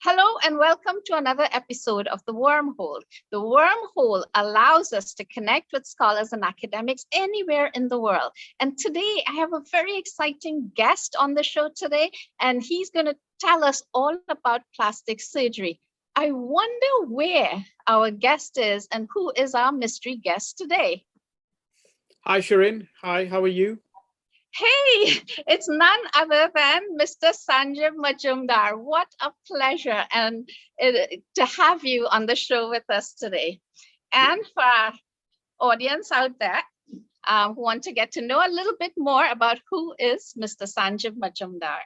Hello and welcome to another episode of The Wormhole. The Wormhole allows us to connect with scholars and academics anywhere in the world. And today I have a very exciting guest on the show today, and he's going to tell us all about plastic surgery. I wonder where our guest is and who is our mystery guest today. Hi, Shirin. Hi, how are you? Hey, it's none other than Mr. Sanjeev Majumdar. What a pleasure to have you on the show with us today. And for our audience out there who want to get to know a little bit more about who is Mr. Sanjeev Majumdar.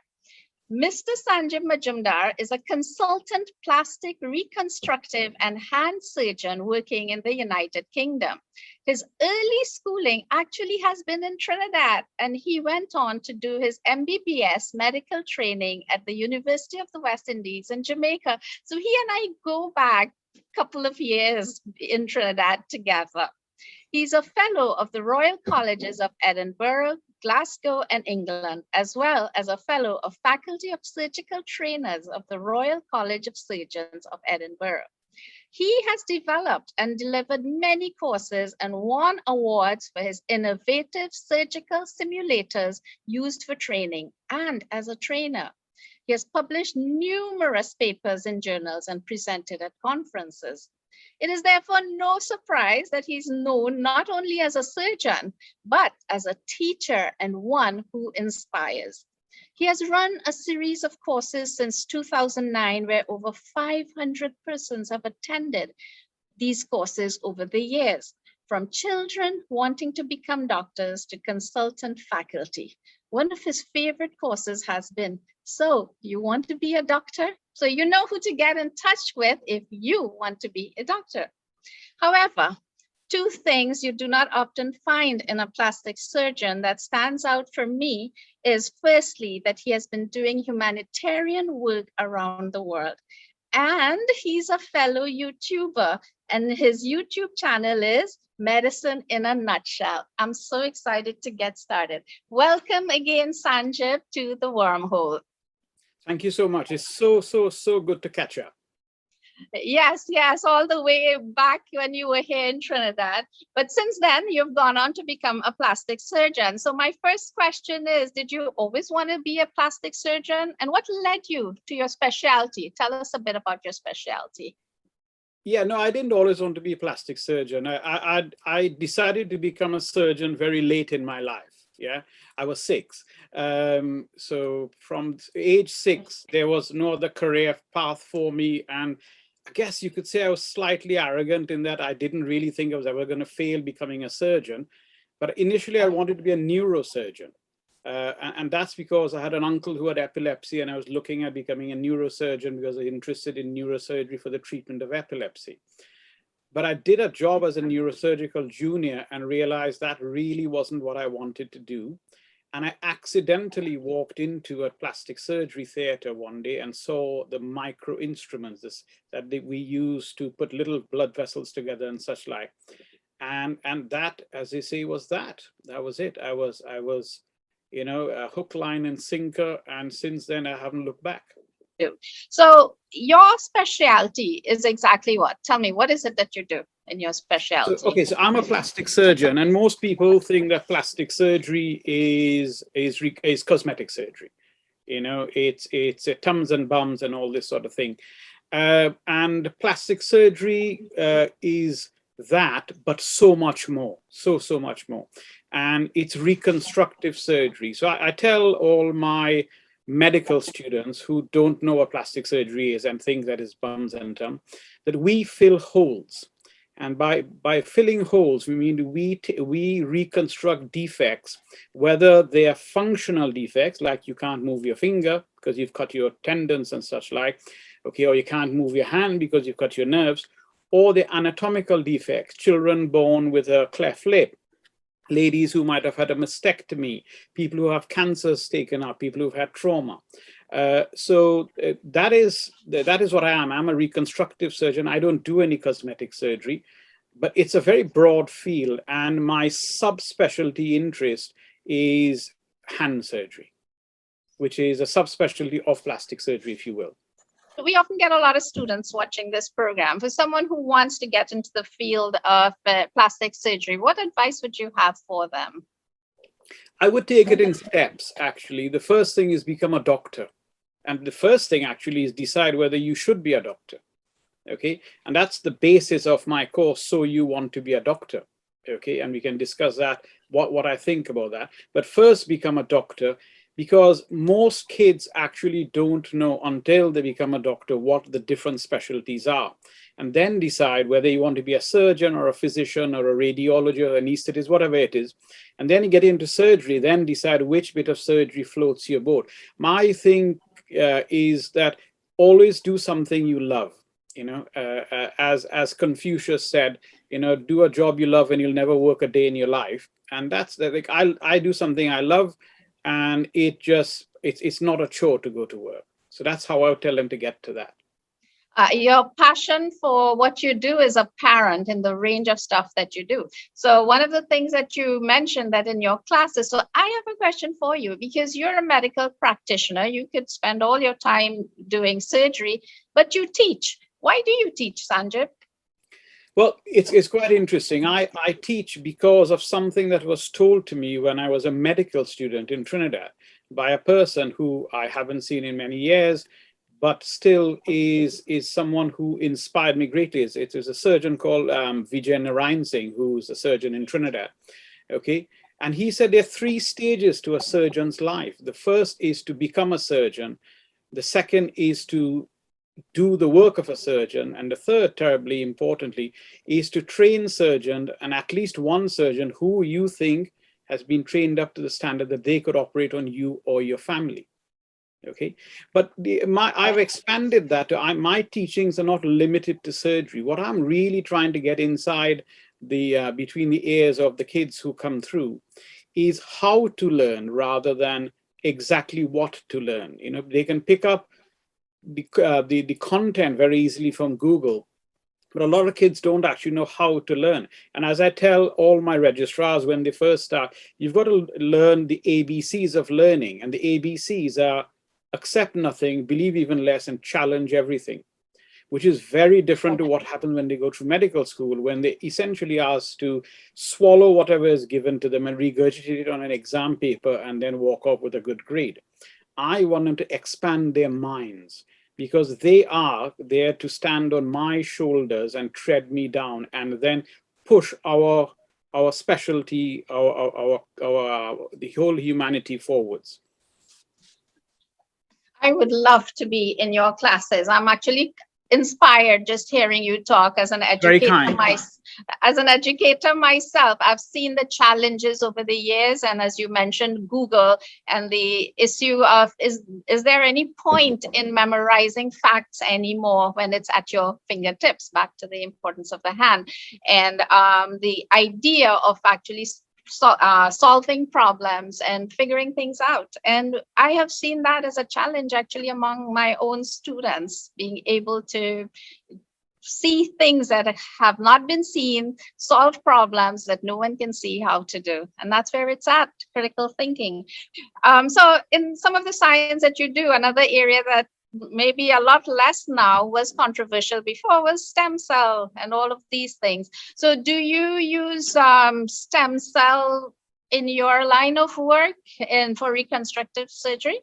Mr. Sanjeev Majumdar is a consultant plastic reconstructive and hand surgeon working in the United Kingdom. His early schooling actually has been in Trinidad, and he went on to do his MBBS medical training at the University of the West Indies in Jamaica. So he and I go back a couple of years in Trinidad together. He's a fellow of the Royal Colleges of Edinburgh, Glasgow, and England, as well as a fellow of Faculty of Surgical Trainers of the Royal College of Surgeons of Edinburgh. He has developed and delivered many courses and won awards for his innovative surgical simulators used for training and as a trainer. He has published numerous papers in journals and presented at conferences. It is therefore no surprise that he's known not only as a surgeon, but as a teacher and one who inspires. He has run a series of courses since 2009, where over 500 persons have attended these courses over the years, from children wanting to become doctors to consultant faculty. One of his favorite courses has been, "So you want to be a doctor?" So you know who to get in touch with if you want to be a doctor. However, two things you do not often find in a plastic surgeon that stands out for me is firstly, that he has been doing humanitarian work around the world. And he's a fellow YouTuber, and his YouTube channel is Medicine in a Nutshell. I'm so excited to get started. Welcome again, Sanjeev, to the Wormhole. Thank you so much. It's so good to catch up. Yes, all the way back when you were here in Trinidad. But since then, you've gone on to become a plastic surgeon. So my first question is, did you always want to be a plastic surgeon? And what led you to your specialty? Tell us a bit about your specialty. Yeah, no, I didn't always want to be a plastic surgeon. I decided to become a surgeon very late in my life. Yeah, I was 6. So from age 6, there was no other career path for me. And I guess you could say I was slightly arrogant in that I didn't really think I was ever going to fail becoming a surgeon. But initially, I wanted to be a neurosurgeon. And that's because I had an uncle who had epilepsy, and I was looking at becoming a neurosurgeon because I was interested in neurosurgery for the treatment of epilepsy. But I did a job as a neurosurgical junior and realized that really wasn't what I wanted to do. And I accidentally walked into a plastic surgery theater one day and saw the micro instruments that we use to put little blood vessels together and such like. And that, as they say, was that. That was it. I was a hook, line, and sinker. And since then, I haven't looked back. So your specialty is exactly what? Tell me, what is it that you do in your specialty? So I'm a plastic surgeon, and most people think that plastic surgery is cosmetic surgery. It's tums and bums and all this sort of thing. And plastic surgery is that, but so much more, so much more. And it's reconstructive surgery. So I tell all my medical students who don't know what plastic surgery is and think that is bums and tum, that we fill holes. And by filling holes, we mean we reconstruct defects, whether they are functional defects, like you can't move your finger because you've cut your tendons and such like, okay, or you can't move your hand because you've cut your nerves, or the anatomical defects, children born with a cleft lip, ladies who might have had a mastectomy, people who have cancers taken up, people who've had trauma. So that is what I am. I'm a reconstructive surgeon. I don't do any cosmetic surgery, but it's a very broad field. And my subspecialty interest is hand surgery, which is a subspecialty of plastic surgery, if you will. We often get a lot of students watching this program. For someone who wants to get into the field of plastic surgery, what advice would you have for them? I would take it in steps, actually. The first thing is become a doctor. And the first thing actually is decide whether you should be a doctor. Okay. And that's the basis of my course. So you want to be a doctor. Okay. And we can discuss that, what I think about that. But first become a doctor, because most kids actually don't know until they become a doctor what the different specialties are, and then decide whether you want to be a surgeon or a physician or a radiologist or anesthetist, whatever it is. And then you get into surgery, then decide which bit of surgery floats your boat. My thing is that always do something you love. As Confucius said, do a job you love and you'll never work a day in your life. And that's like I do something I love, and it's not a chore to go to work. So that's how I would tell them to get to that. Your passion for what you do is apparent in the range of stuff that you do. So one of the things that you mentioned that in your classes, so I have a question for you, because you're a medical practitioner, you could spend all your time doing surgery, but you teach. Why do you teach, Sanjay? Well, it's quite interesting. I teach because of something that was told to me when I was a medical student in Trinidad by a person who I haven't seen in many years, but still is someone who inspired me greatly. It is a surgeon called Vijay Narayan Singh, who's a surgeon in Trinidad. Okay. And he said there are 3 stages to a surgeon's life. The first is to become a surgeon. The second is to do the work of a surgeon. And the third, terribly importantly, is to train surgeons, and at least one surgeon who you think has been trained up to the standard that they could operate on you or your family. Okay, but I've expanded that to my teachings are not limited to surgery. What I'm really trying to get inside between the ears of the kids who come through is how to learn rather than exactly what to learn. They can pick up the content very easily from Google, but a lot of kids don't actually know how to learn. And as I tell all my registrars when they first start, you've got to learn the ABCs of learning, and the ABCs are accept nothing, believe even less, and challenge everything, which is very different to what happens when they go through medical school, when they essentially asked to swallow whatever is given to them and regurgitate it on an exam paper and then walk off with a good grade. I want them to expand their minds, because they are there to stand on my shoulders and tread me down, and then push our specialty, the whole humanity forwards. I would love to be in your classes. I'm actually inspired just hearing you talk as an educator. As an educator myself, I've seen the challenges over the years, and as you mentioned, Google and the issue of is there any point in memorizing facts anymore when it's at your fingertips? Back to the importance of the hand, and the idea of actually solving problems and figuring things out. And I have seen that as a challenge actually among my own students, being able to see things that have not been seen, solve problems that no one can see how to do. And that's where it's at, critical thinking. So in some of the science that you do, another area that maybe a lot less now was controversial before was stem cell and all of these things. So do you use stem cell in your line of work and for reconstructive surgery?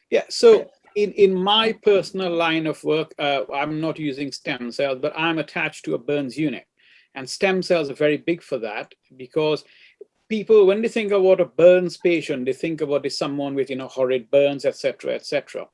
Yeah, so in my personal line of work, I'm not using stem cells, but I'm attached to a burns unit. And stem cells are very big for that, because people, when they think about a burns patient, they think about someone with, horrid burns, etc., etc.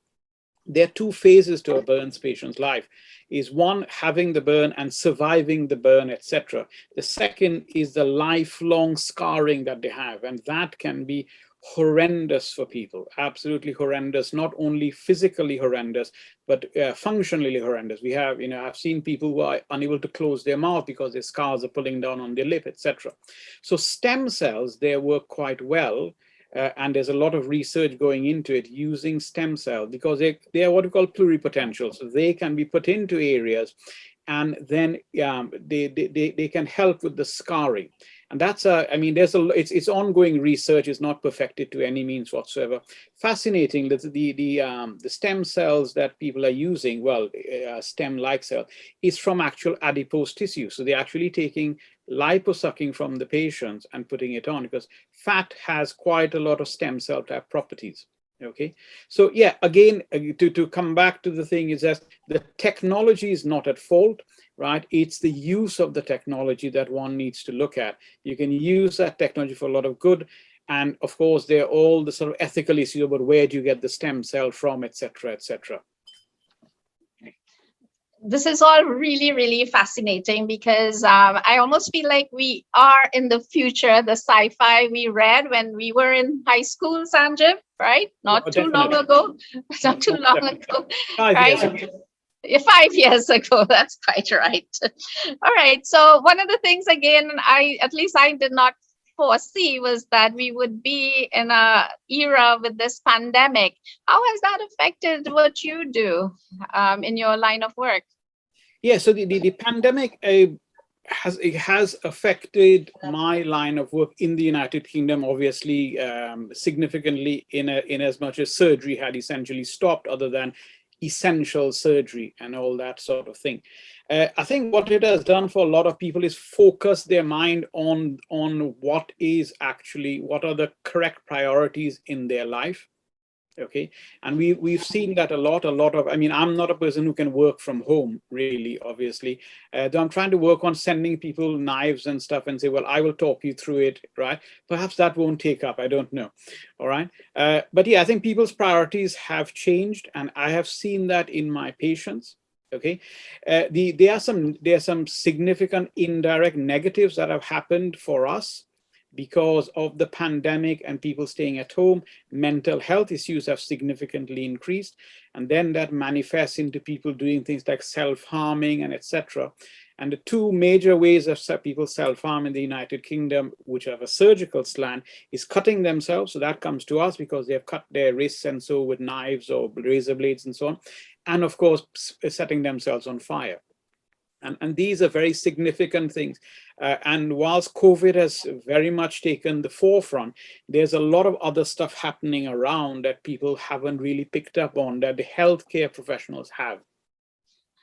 There are 2 phases to a burns patient's life. Is one, having the burn and surviving the burn, etc. The second is the lifelong scarring that they have, and that can be horrendous for people, absolutely horrendous, not only physically horrendous, but functionally horrendous. We have, I've seen people who are unable to close their mouth because their scars are pulling down on their lip, etc. So stem cells, they work quite well. And there's a lot of research going into it using stem cells, because they are what we call pluripotential. So they can be put into areas, and then they can help with the scarring. And that's I mean, it's ongoing research. It's not perfected to any means whatsoever. Fascinating that the stem cells that people are using, well, stem-like cell, is from actual adipose tissue. So they're actually taking liposucking from the patients and putting it on, because fat has quite a lot of stem cell type properties. Okay, so yeah, again, to come back to the thing is that the technology is not at fault, right? It's the use of the technology that one needs to look at. You can use that technology for a lot of good, and of course, there are all the sort of ethical issues about where do you get the stem cell from, etc., etc. This is all really, really fascinating because I almost feel like we are in the future, the sci-fi we read when we were in high school, Sanjeev, right? Not too long Definitely. ago, not too long ago, 5 years ago. 5 years ago, that's quite right. All right. So one of the things, again, at least I did not foresee was that we would be in a era with this pandemic. How has that affected what you do in your line of work? Yeah, so the pandemic has affected my line of work in the United Kingdom, obviously, significantly, in as much as surgery had essentially stopped, other than essential surgery and all that sort of thing. I think what it has done for a lot of people is focus their mind on what are the correct priorities in their life. Okay, and we've seen that a lot of, I mean, I'm not a person who can work from home, really, obviously. Though I'm trying to work on sending people knives and stuff and say, well, I will talk you through it, right? Perhaps that won't take up, I don't know. All right, but yeah, I think people's priorities have changed, and I have seen that in my patients. Okay, there are some significant indirect negatives that have happened for us because of the pandemic and people staying at home. Mental health issues have significantly increased, and then that manifests into people doing things like self-harming and etc. And the two major ways of people self-harm in the United Kingdom, which have a surgical slant, is cutting themselves. So that comes to us because they have cut their wrists and so with knives or razor blades and so on. And of course, setting themselves on fire. And these are very significant things. And whilst COVID has very much taken the forefront, there's a lot of other stuff happening around that people haven't really picked up on, that the healthcare professionals have.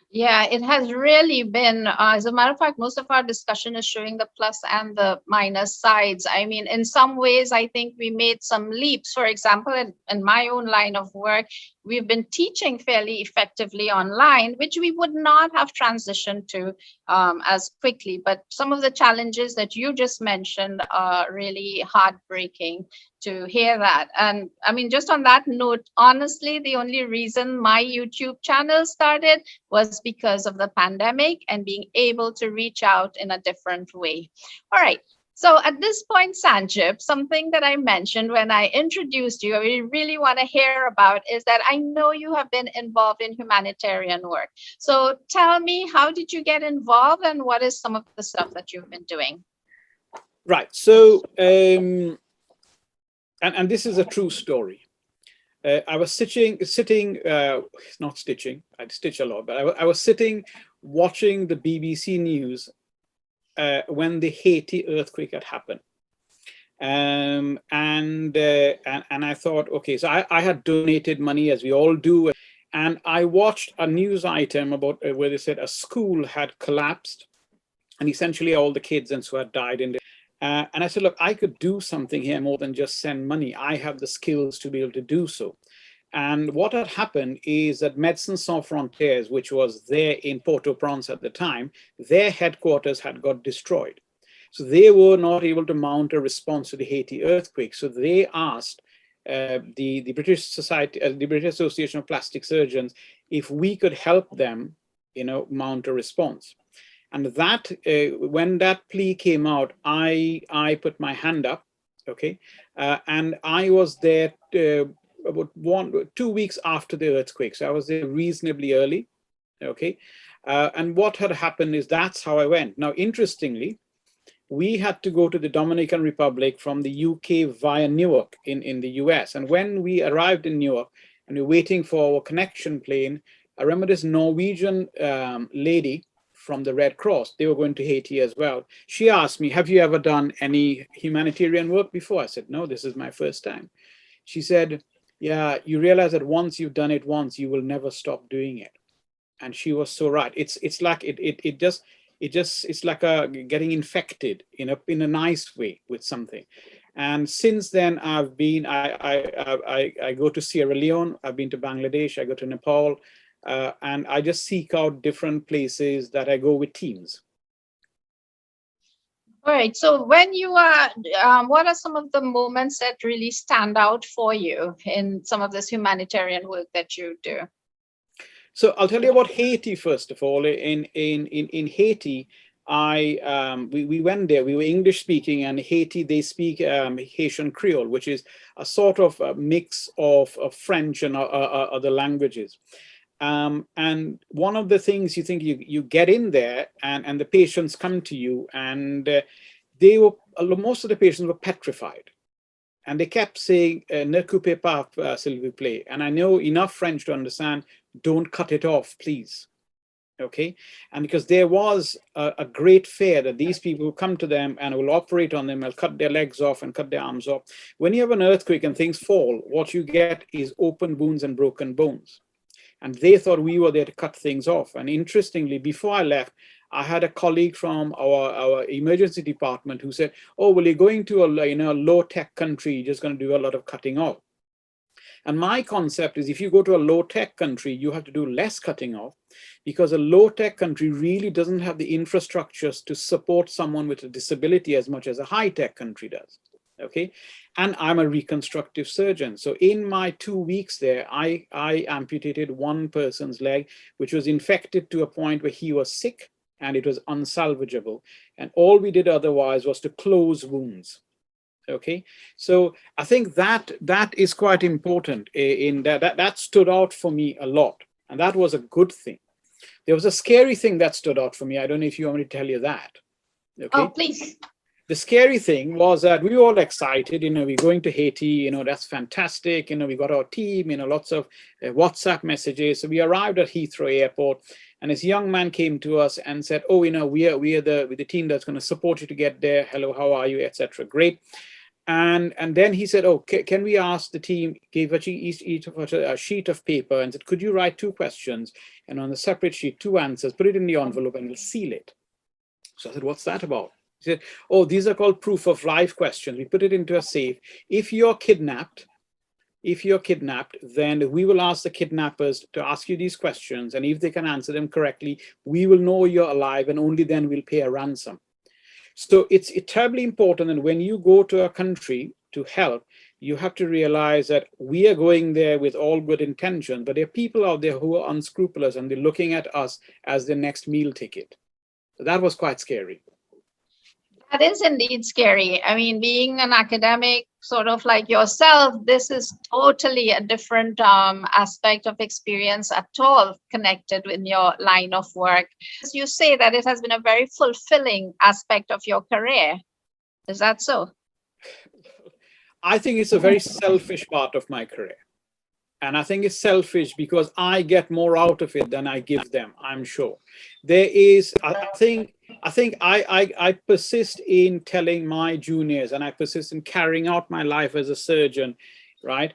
Yeah, it has really been, as a matter of fact, most of our discussion is showing the plus and the minus sides. I mean, in some ways, I think we made some leaps. For example, in my own line of work, we've been teaching fairly effectively online, which we would not have transitioned to as quickly. But some of the challenges that you just mentioned are really heartbreaking to hear that. And I mean, just on that note, honestly, the only reason my YouTube channel started was because of the pandemic and being able to reach out in a different way. All right. So at this point, Sanjeev, something that I mentioned when I introduced you, I really want to hear about is that I know you have been involved in humanitarian work. So tell me, how did you get involved and what is some of the stuff that you've been doing? Right. So, and this is a true story. I was sitting, not stitching, I stitch a lot, but I was sitting watching the BBC News when the Haiti earthquake had happened. And I thought, okay, so I had donated money, as we all do. And I watched a news item about where they said a school had collapsed and essentially all the kids and so had died in there. And I said, look, I could do something here more than just send money. I have the skills to be able to do so. And what had happened is that Médecins Sans Frontières, which was there in Port-au-Prince at the time, their headquarters had got destroyed. So they were not able to mount a response to the Haiti earthquake. So they asked the British Society, the British Association of Plastic Surgeons, if we could help them, mount a response. And that, when that plea came out, I put my hand up, okay, and I was there about 2 weeks after the earthquake. So I was there reasonably early, okay. And what had happened is that's how I went. Now, interestingly, we had to go to the Dominican Republic from the UK via Newark in the US. And when we arrived in Newark and we were waiting for our connection plane, I remember this Norwegian lady from the Red Cross. They were going to Haiti as well. She asked me, have you ever done any humanitarian work before? I said, no, this is my first time. She said, yeah, you realize that once you've done it once, you will never stop doing it. And she was so right. It's like it's like getting infected in a nice way with something. And since then, I go to Sierra Leone, I've been to Bangladesh, I go to Nepal, and I just seek out different places that I go with teams. All right. So when you are, what are some of the moments that really stand out for you in some of this humanitarian work that you do? So I'll tell you about Haiti first of all. In Haiti, we went there. We were English speaking, and Haiti they speak Haitian Creole, which is a sort of a mix of French and other languages. And one of the things you get in there, and the patients come to you, and most of the patients were petrified. And they kept saying, ne coupez pas, s'il vous plaît. And I know enough French to understand, don't cut it off, please. Okay. And because there was a great fear that these people will come to them and will operate on them, will cut their legs off and cut their arms off. When you have an earthquake and things fall, what you get is open wounds and broken bones. And they thought we were there to cut things off. And interestingly, before I left, I had a colleague from our emergency department who said, oh, well, you're going to a low-tech country, you're just going to do a lot of cutting off. And my concept is if you go to a low-tech country, you have to do less cutting off, because a low-tech country really doesn't have the infrastructures to support someone with a disability as much as a high-tech country does. Okay, and I'm a reconstructive surgeon. So in my 2 weeks there, I amputated one person's leg, which was infected to a point where he was sick and it was unsalvageable. And all we did otherwise was to close wounds. Okay, so I think that is quite important. In that stood out for me a lot, and that was a good thing. There was a scary thing that stood out for me. I don't know if you want me to tell you that. Okay. Oh, please. The scary thing was that we were all excited, we're going to Haiti, that's fantastic. We got our team, lots of WhatsApp messages. So we arrived at Heathrow Airport, and this young man came to us and said, oh, we are the team that's going to support you to get there. Hello, how are you, etc. Great. And then he said, oh, can we ask the team, gave each of us a sheet of paper and said, could you write 2 questions? And on the separate sheet, 2 answers, put it in the envelope and we'll seal it. So I said, what's that about? He said, oh, these are called proof of life questions. We put it into a safe. If you're kidnapped, then we will ask the kidnappers to ask you these questions. And if they can answer them correctly, we will know you're alive, and only then we'll pay a ransom. So it's terribly important that when you go to a country to help, you have to realize that we are going there with all good intentions, but there are people out there who are unscrupulous and they're looking at us as the next meal ticket. So that was quite scary. That is indeed scary. I mean, being an academic, sort of like yourself, this is totally a different aspect of experience at all connected with your line of work. As you say that it has been a very fulfilling aspect of your career. Is that so? I think it's a very selfish part of my career. And I think it's selfish because I get more out of it than I give them, I'm sure. There is, I think I persist in telling my juniors, and I persist in carrying out my life as a surgeon, right?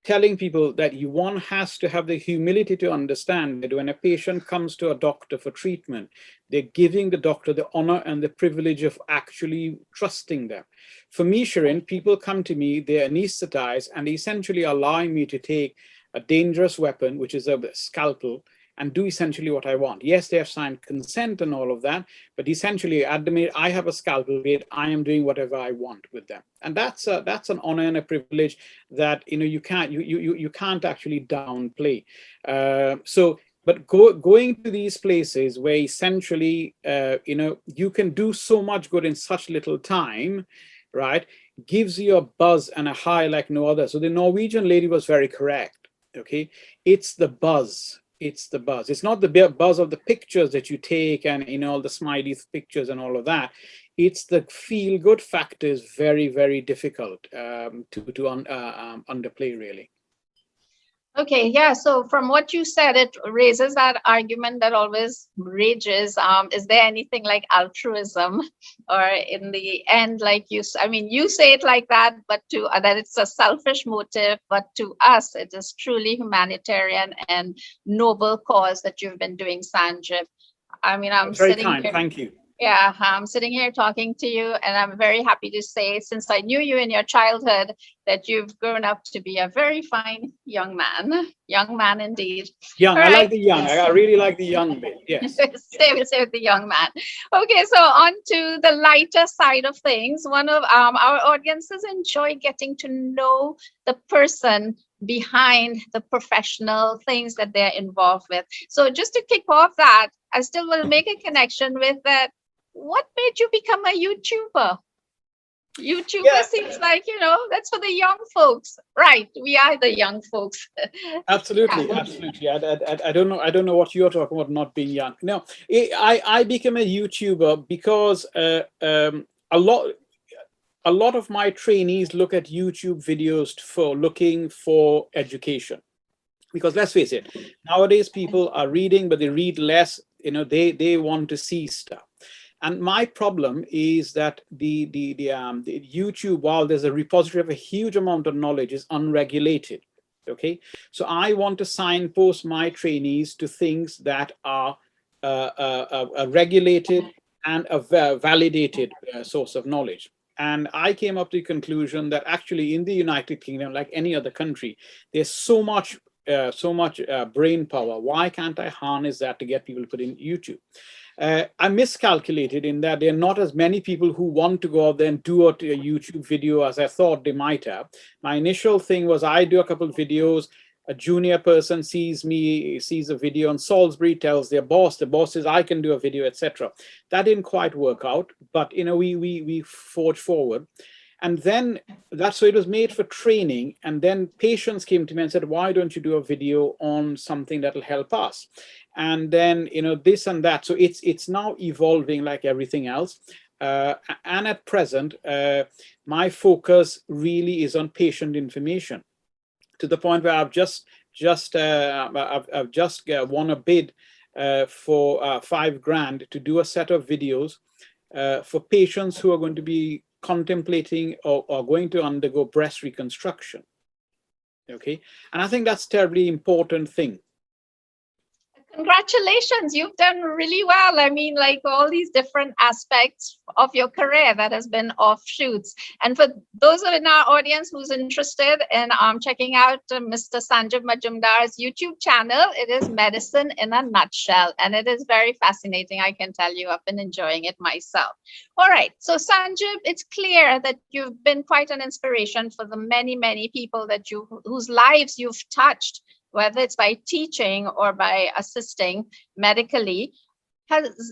Telling people that one has to have the humility to understand that when a patient comes to a doctor for treatment, they're giving the doctor the honor and the privilege of actually trusting them. For me, Shirin, people come to me, they're anesthetized, and essentially allowing me to take a dangerous weapon, which is a scalpel, and do essentially what I want. Yes, they have signed consent and all of that, but essentially at the minute I have a scalpel blade, I am doing whatever I want with them. And that's an honor and a privilege that you can't actually downplay. But going to these places where essentially you can do so much good in such little time, right, gives you a buzz and a high like no other. So the Norwegian lady was very correct. Okay, it's the buzz. It's the buzz. It's not the buzz of the pictures that you take and all the smiley pictures and all of that. It's the feel-good factor is very, very difficult to underplay, really. Okay, yeah. So from what you said, it raises that argument that always rages. Is there anything like altruism, or in the end, like I mean, you say it like that, but to that it's a selfish motive, but to us, it is truly humanitarian and noble cause that you've been doing, Sanjib. I mean, I'm That's very sitting kind. here. Thank you. Yeah, I'm sitting here talking to you, and I'm very happy to say, since I knew you in your childhood, that you've grown up to be a very fine young man indeed. Young. All I right, like the young. I really like the young bit. Yes. stay with the young man. Okay, so on to the lighter side of things. One of our audiences enjoy getting to know the person behind the professional things that they're involved with. So just to kick off that, I still will make a connection with that. What made you become a YouTuber? YouTuber Yeah. seems like, that's for the young folks. Right. We are the young folks. Absolutely, Yeah. absolutely. I don't know. I don't know what you're talking about. Not being young. No, I became a YouTuber because a lot of my trainees look at YouTube videos for looking for education. Because let's face it, nowadays people are reading, but they read less. They want to see stuff. And my problem is that the YouTube, while there's a repository of a huge amount of knowledge, is unregulated. Okay, so I want to signpost my trainees to things that are regulated and a validated source of knowledge. And I came up to the conclusion that actually in the United Kingdom, like any other country, there's so much brain power. Why can't I harness that to get people to put in YouTube? I miscalculated in that there are not as many people who want to go out there and do a YouTube video as I thought they might have. My initial thing was I do a couple of videos. A junior person sees a video on Salisbury, tells their boss. The boss says, I can do a video, etc. That didn't quite work out, but we forged forward. And then so it was made for training. And then patients came to me and said, why don't you do a video on something that'll help us? And then, this and that. So it's now evolving like everything else. And at present, my focus really is on patient information, to the point where I've just won a bid for $5,000 to do a set of videos for patients who are going to be contemplating or going to undergo breast reconstruction. Okay, and I think that's a terribly important thing. Congratulations, you've done really well. I mean, like all these different aspects of your career that has been offshoots. And for those in our audience who's interested in checking out Mr. Sanjib Majumdar's YouTube channel, it is Medicine in a Nutshell. And it is very fascinating, I can tell you. I've been enjoying it myself. All right, so Sanjib, it's clear that you've been quite an inspiration for the many, many people whose lives you've touched, whether it's by teaching or by assisting medically.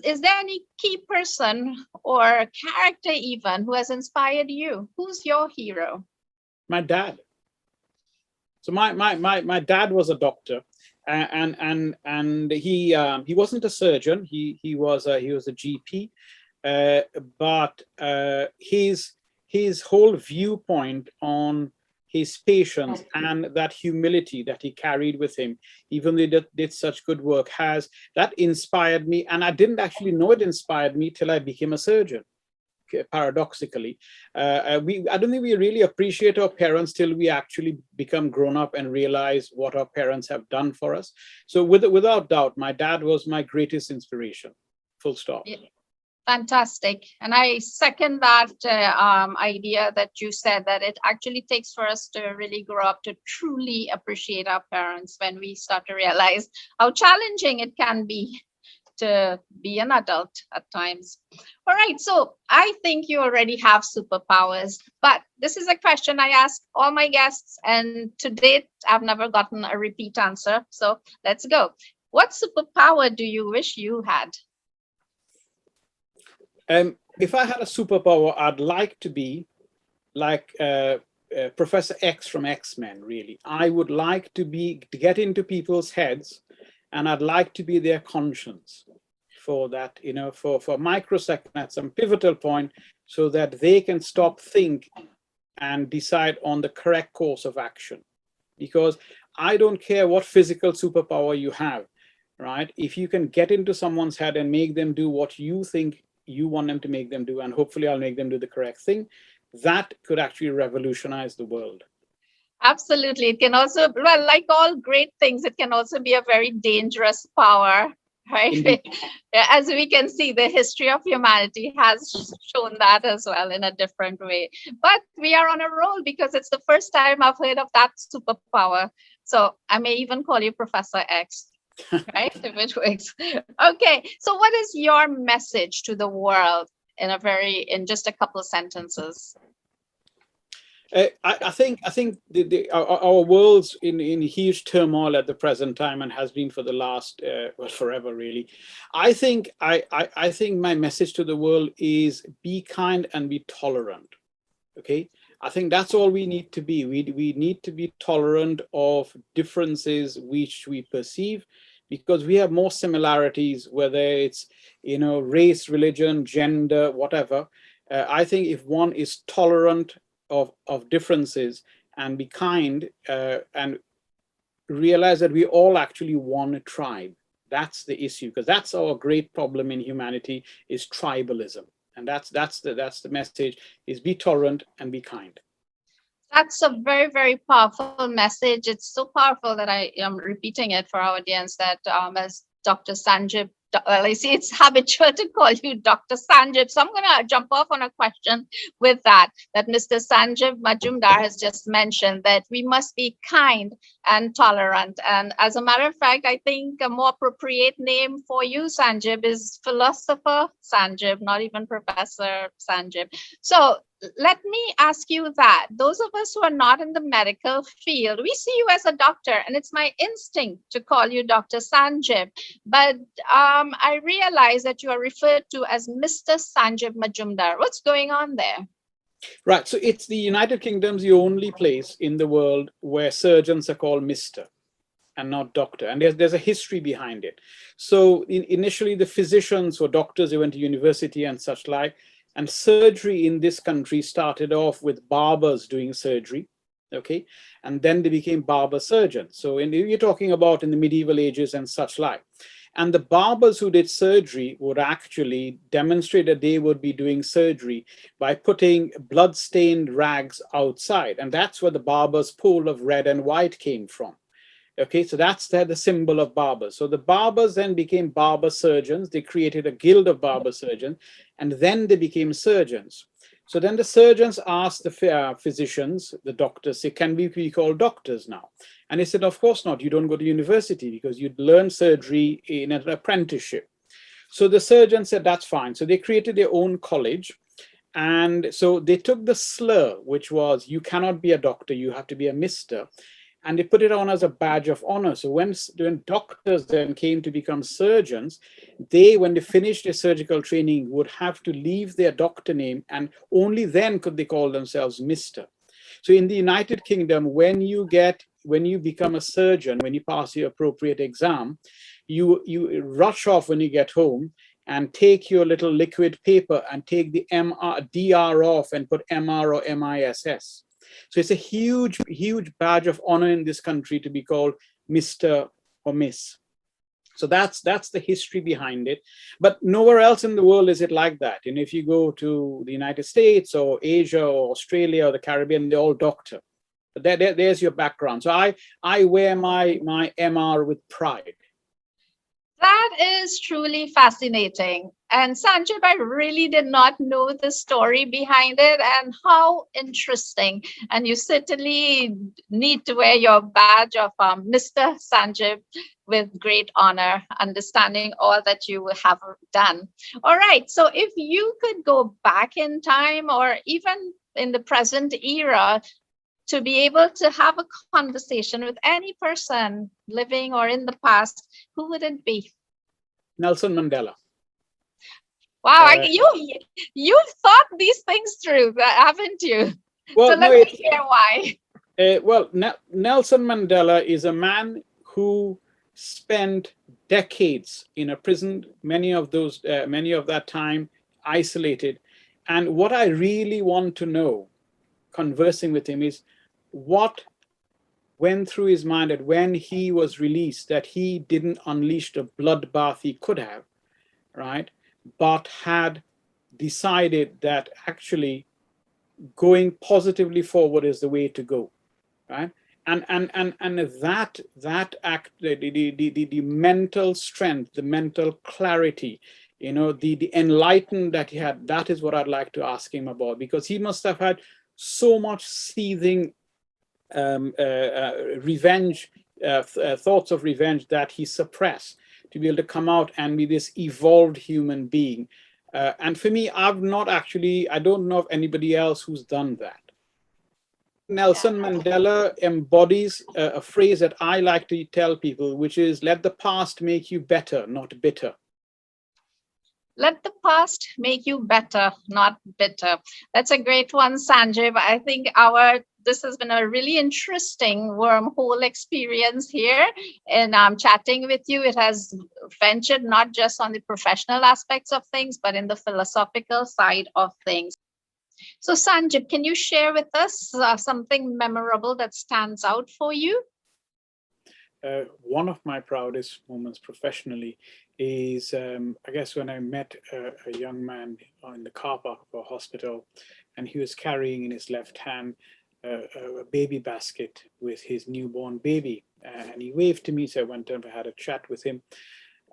Is there any key person or character even who has inspired you? Who's your hero? My dad. So my dad was a doctor, and he wasn't a surgeon. He was a GP, but his whole viewpoint on his patients and that humility that he carried with him, even though he did such good work, that inspired me. And I didn't actually know it inspired me till I became a surgeon, paradoxically. I don't think we really appreciate our parents till we actually become grown up and realize what our parents have done for us. So without doubt, my dad was my greatest inspiration, full stop. Yeah. Fantastic. And I second that idea that you said, that it actually takes for us to really grow up to truly appreciate our parents when we start to realize how challenging it can be to be an adult at times. All right. So I think you already have superpowers, but this is a question I ask all my guests. And to date, I've never gotten a repeat answer. So let's go. What superpower do you wish you had? If I had a superpower, I'd like to be like Professor X from X-Men, really. I would like to get into people's heads, and I'd like to be their conscience for that, for a microsecond at some pivotal point, so that they can stop, think, and decide on the correct course of action. Because I don't care what physical superpower you have, right? If you can get into someone's head and make them do what you think you want them to make them do, and hopefully I'll make them do the correct thing, that could actually revolutionize the world. Absolutely. It can also, well, like all great things, it can also be a very dangerous power, right? Indeed. As we can see, the history of humanity has shown that as well in a different way. But we are on a roll because it's the first time I've heard of that superpower. So I may even call you Professor X, right? If it works. Okay. So what is your message to the world in just a couple of sentences? I think our world's in huge turmoil at the present time, and has been for the last well, forever really. I think my message to the world is be kind and be tolerant. Okay, I think that's all we need to be. We need to be tolerant of differences which we perceive, because we have more similarities, whether it's race, religion, gender, whatever. I think if one is tolerant of differences and be kind, and realize that we all actually want a tribe. That's the issue, because that's our great problem in humanity, is tribalism. And that's the message, is be tolerant and be kind. That's a very, very powerful message. It's so powerful that I am repeating it for our audience, that as Dr. Sanjib, well, I see it's habitual to call you Dr. Sanjib. So I'm going to jump off on a question with that Mr. Sanjib Majumdar has just mentioned, that we must be kind and tolerant. And as a matter of fact, I think a more appropriate name for you, Sanjib, is Philosopher Sanjib, not even Professor Sanjib. So let me ask you that. Those of us who are not in the medical field, we see you as a doctor, and it's my instinct to call you Dr. Sanjib. But I realize that you are referred to as Mr. Sanjib Majumdar. What's going on there? Right. So it's the United Kingdom's the only place in the world where surgeons are called Mr. and not doctor. And there's a history behind it. So initially, the physicians or doctors, they went to university and such like. And surgery in this country started off with barbers doing surgery, okay? And then they became barber surgeons. So you're talking about in the medieval ages and such like. And the barbers who did surgery would actually demonstrate that they would be doing surgery by putting blood-stained rags outside. And that's where the barber's pole of red and white came from. Okay, so that's the symbol of barbers. So the barbers then became barber surgeons. They created a guild of barber surgeons, and then they became surgeons. So then the surgeons asked the physicians, the doctors, say, can we be called doctors now? And they said, of course not. You don't go to university, because you'd learn surgery in an apprenticeship. So the surgeons said, that's fine. So they created their own college. And so they took the slur, which was, you cannot be a doctor, you have to be a mister. And they put it on as a badge of honor. So when doctors then came to become surgeons, when they finished their surgical training, would have to leave their doctor name, and only then could they call themselves Mr. So in the United Kingdom, when you become a surgeon, when you pass your appropriate exam, you rush off when you get home and take your little liquid paper and take the DR off and put MR or MISS. So it's a huge, huge badge of honor in this country to be called Mr. or Miss. So that's the history behind it. But nowhere else in the world is it like that. And if you go to the United States or Asia or Australia or the Caribbean, they're all doctor. But there's your background. So I wear my MR with pride. That is truly fascinating. And Sanjib, I really did not know the story behind it, and how interesting. And you certainly need to wear your badge of Mr. Sanjib with great honor, understanding all that you have done. All right. So if you could go back in time, or even in the present era, to be able to have a conversation with any person living or in the past, who would it be? Nelson Mandela. Wow, you've thought these things through, haven't you? Well, so let me hear why. Nelson Mandela is a man who spent decades in a prison, many of that time isolated. And what I really want to know, conversing with him, is what went through his mind that when he was released, that he didn't unleash the bloodbath he could have, right? But had decided that actually going positively forward is the way to go, right? And that act, the mental strength, the mental clarity, the enlightenment that he had, that is what I'd like to ask him about, because he must have had so much seething revenge, thoughts of revenge that he suppressed, to be able to come out and be this evolved human being. And for me, I don't know of anybody else who's done that. Nelson Mandela embodies a phrase that I like to tell people, which is, let the past make you better, not bitter. Let the past make you better, not bitter. That's a great one, Sanjay. I think this has been a really interesting wormhole experience here. And chatting with you, it has ventured not just on the professional aspects of things, but in the philosophical side of things. So Sanjay, can you share with us something memorable that stands out for you? One of my proudest moments professionally is, I guess, when I met a young man in the car park of a hospital, and he was carrying in his left hand a baby basket with his newborn baby. And he waved to me, so I went over, had a chat with him.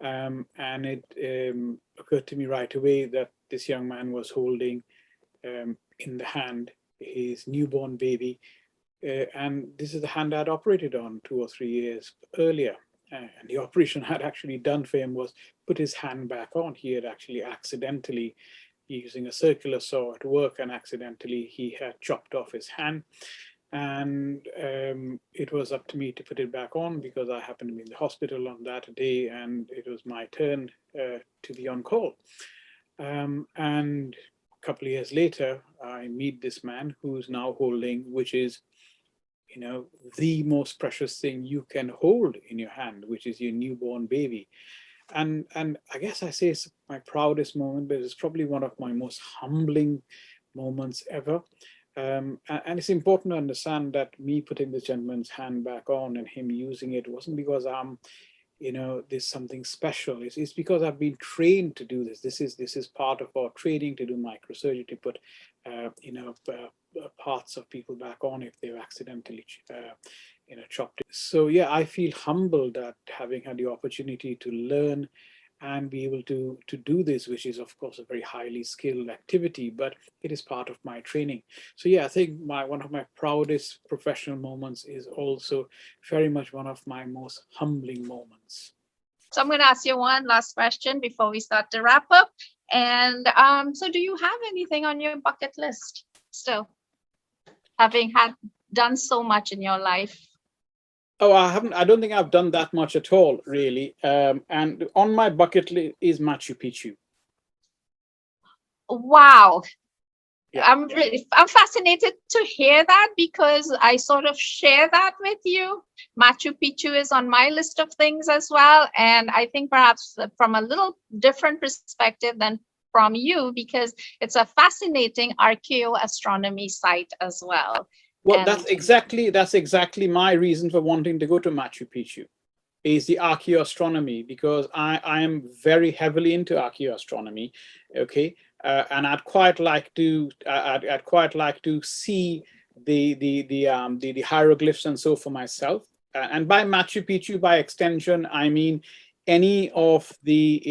And it occurred to me right away that this young man was holding in the hand his newborn baby. And this is the hand I'd operated on 2 or 3 years earlier. And the operation I'd actually done for him was put his hand back on. He had actually accidentally, using a circular saw at work, and accidentally he had chopped off his hand. And it was up to me to put it back on, because I happened to be in the hospital on that day, and it was my turn to be on call. And a couple of years later, I meet this man who's now holding, which is, the most precious thing you can hold in your hand, which is your newborn baby. And I guess I say it's my proudest moment, but it's probably one of my most humbling moments ever. And it's important to understand that me putting this gentleman's hand back on and him using it wasn't because I'm, there's something special. It's because I've been trained to do this. This is part of our training to do microsurgery, to put, parts of people back on if they've accidentally, chopped it. So yeah, I feel humbled at having had the opportunity to learn and be able to do this, which is of course a very highly skilled activity, but it is part of my training. So yeah, I think one of my proudest professional moments is also very much one of my most humbling moments. So I'm going to ask you one last question before we start to wrap up. And so do you have anything on your bucket list still, having done so much in your life? Oh, I don't think I've done that much at all, really. And on my bucket list is Machu Picchu. Wow. Yeah. I'm fascinated to hear that, because I sort of share that with you. Machu Picchu is on my list of things as well. And I think perhaps from a little different perspective than from you, because it's a fascinating archaeoastronomy site as well. Well, and that's exactly my reason for wanting to go to Machu Picchu, is the archaeoastronomy, because I am very heavily into archaeoastronomy. Okay. And I'd quite like to see the hieroglyphs and so for myself. And by Machu Picchu, by extension, I mean any of the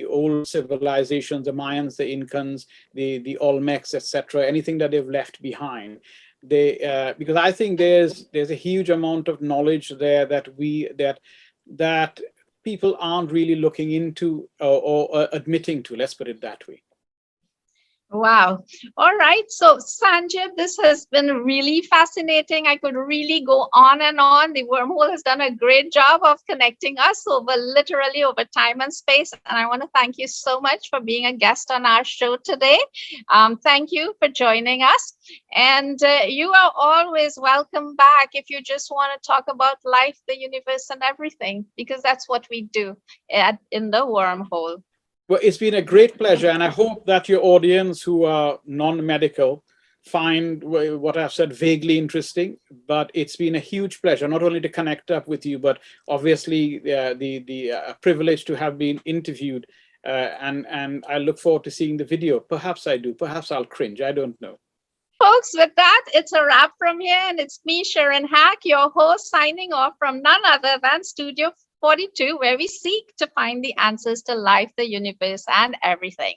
old civilizations, the Mayans, the Incans, the Olmecs, etc. Anything that they've left behind. Because I think there's a huge amount of knowledge there that people aren't really looking into or admitting to, let's put it that way. Wow. All right. So Sanjay, this has been really fascinating. I could really go on and on. The Wormhole has done a great job of connecting us literally over time and space. And I want to thank you so much for being a guest on our show today. Thank you for joining us. And you are always welcome back if you just want to talk about life, the universe, and everything, because that's what we do in the Wormhole. Well, it's been a great pleasure, and I hope that your audience who are non-medical find what I've said vaguely interesting, but it's been a huge pleasure not only to connect up with you, but obviously the privilege to have been interviewed. And I look forward to seeing the video. Perhaps I do. Perhaps I'll cringe. I don't know. Folks, with that, it's a wrap from here. And it's me, Shirin Haque, your host, signing off from none other than Studio 42, where we seek to find the answers to life, the universe, and everything.